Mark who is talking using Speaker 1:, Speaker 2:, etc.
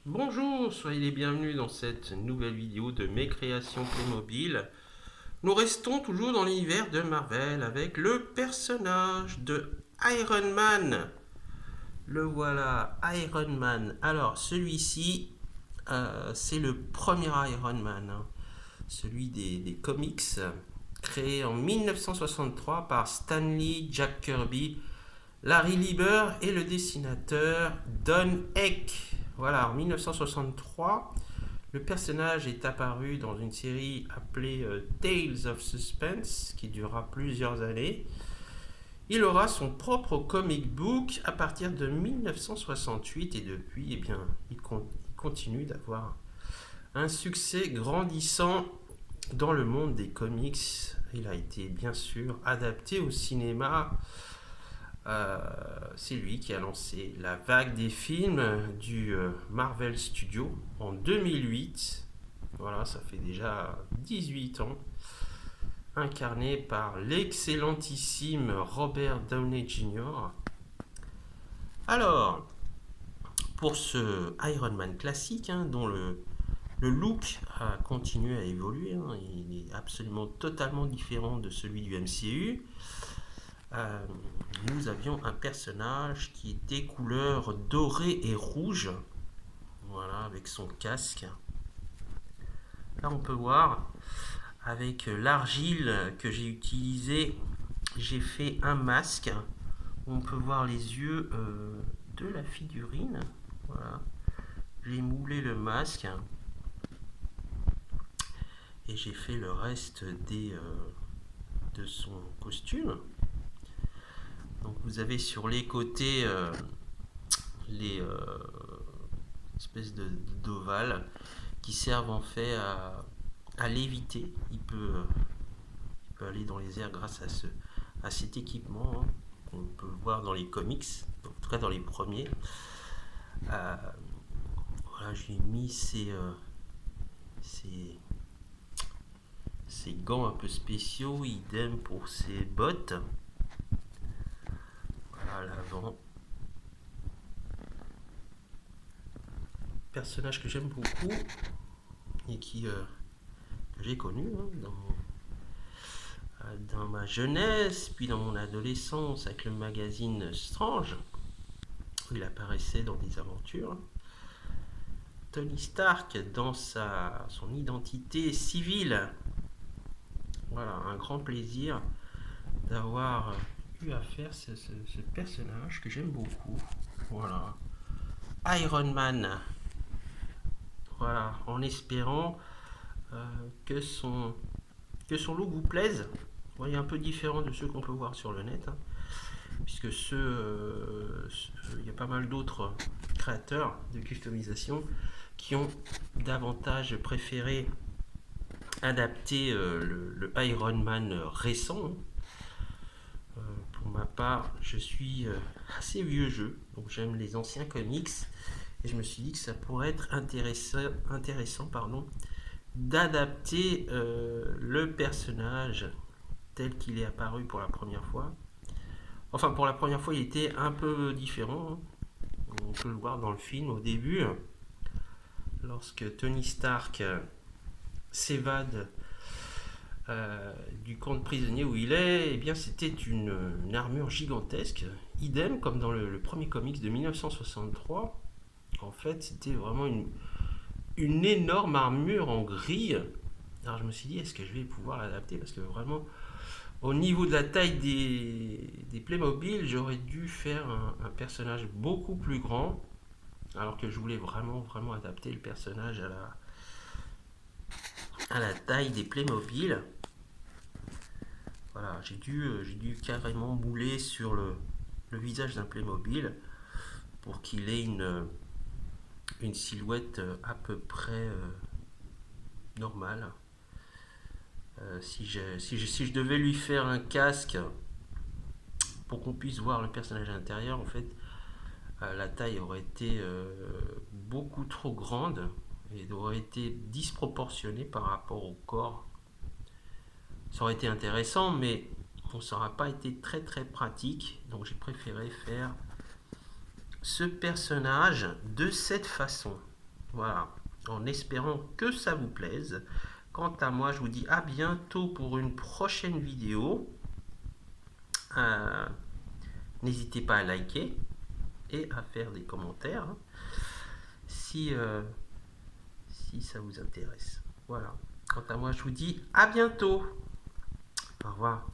Speaker 1: Bonjour, soyez les bienvenus dans cette nouvelle vidéo de mes créations Playmobil. Nous restons toujours dans l'univers de Marvel avec le personnage de Iron Man. Le voilà, Iron Man. Alors, celui-ci, c'est le premier Iron Man, hein. Celui des comics, créé en 1963 par Stanley Jack Kirby, Larry Lieber et le dessinateur Don Heck. Voilà, en 1963, le personnage est apparu dans une série appelée Tales of Suspense, qui durera plusieurs années. Il aura son propre comic book à partir de 1968 et depuis, il continue d'avoir un succès grandissant dans le monde des comics. Il a été bien sûr adapté au cinéma. C'est lui qui a lancé la vague des films du Marvel Studios en 2008. Voilà, ça fait déjà 18 ans. Incarné par l'excellentissime Robert Downey Jr. Alors, pour ce Iron Man classique, hein, dont le look a continué à évoluer, hein, il est absolument totalement différent de celui du MCU. Euh, Nous avions un personnage qui était couleur dorée et rouge, voilà, avec son casque. Là, on peut voir, avec l'argile que j'ai utilisée, j'ai fait un masque. On peut voir les yeux de la figurine. Voilà. J'ai moulé le masque et j'ai fait le reste de son costume. Donc vous avez sur les côtés les espèces d'ovales qui servent en fait à léviter. Il peut aller dans les airs grâce à cet équipement, hein, qu'on peut voir dans les comics, en tout cas dans les premiers. Euh, voilà, j'ai mis ces, ces gants un peu spéciaux, idem pour ces bottes. Voilà, à l'avant. Personnage que j'aime beaucoup et que j'ai connu, hein, dans ma jeunesse, puis dans mon adolescence avec le magazine Strange, où il apparaissait dans des aventures. Tony Stark dans son identité civile. Voilà, un grand plaisir d'avoir eu à faire ce personnage que j'aime beaucoup. Voilà. Iron Man. Voilà, en espérant euh, que, son, que son look vous plaise. Il est un peu différent de ceux qu'on peut voir sur le net, hein, puisque il y a pas mal d'autres créateurs de customisation qui ont davantage préféré adapter le Iron Man récent. Pour ma part, je suis assez vieux jeu, donc j'aime les anciens comics, et je me suis dit que ça pourrait être intéressant d'adapter le personnage tel qu'il est apparu pour la première fois. Enfin, pour la première fois, il était un peu différent, hein. On peut le voir dans le film au début, lorsque Tony Stark s'évade du camp de prisonniers où il est, eh bien c'était une armure gigantesque, idem comme dans le premier comics de 1963. En fait, c'était vraiment une énorme armure en grille. Alors je me suis dit, est-ce que je vais pouvoir l'adapter? Parce que vraiment, au niveau de la taille des Playmobil, j'aurais dû faire un personnage beaucoup plus grand, alors que je voulais vraiment adapter le personnage à la taille des Playmobil. Voilà, j'ai dû carrément mouler sur le visage d'un Playmobil pour qu'il ait une silhouette à peu près normale. Si je devais lui faire un casque pour qu'on puisse voir le personnage à l'intérieur, en fait, la taille aurait été beaucoup trop grande et aurait été disproportionnée par rapport au corps. Ça aurait été intéressant, mais bon, ça n'aurait pas été très pratique. Donc j'ai préféré faire ce personnage de cette façon. Voilà, en espérant que ça vous plaise. Quant à moi, je vous dis à bientôt pour une prochaine vidéo. N'hésitez pas à liker et à faire des commentaires si, si ça vous intéresse. Voilà. Quant à moi, je vous dis à bientôt. Au revoir.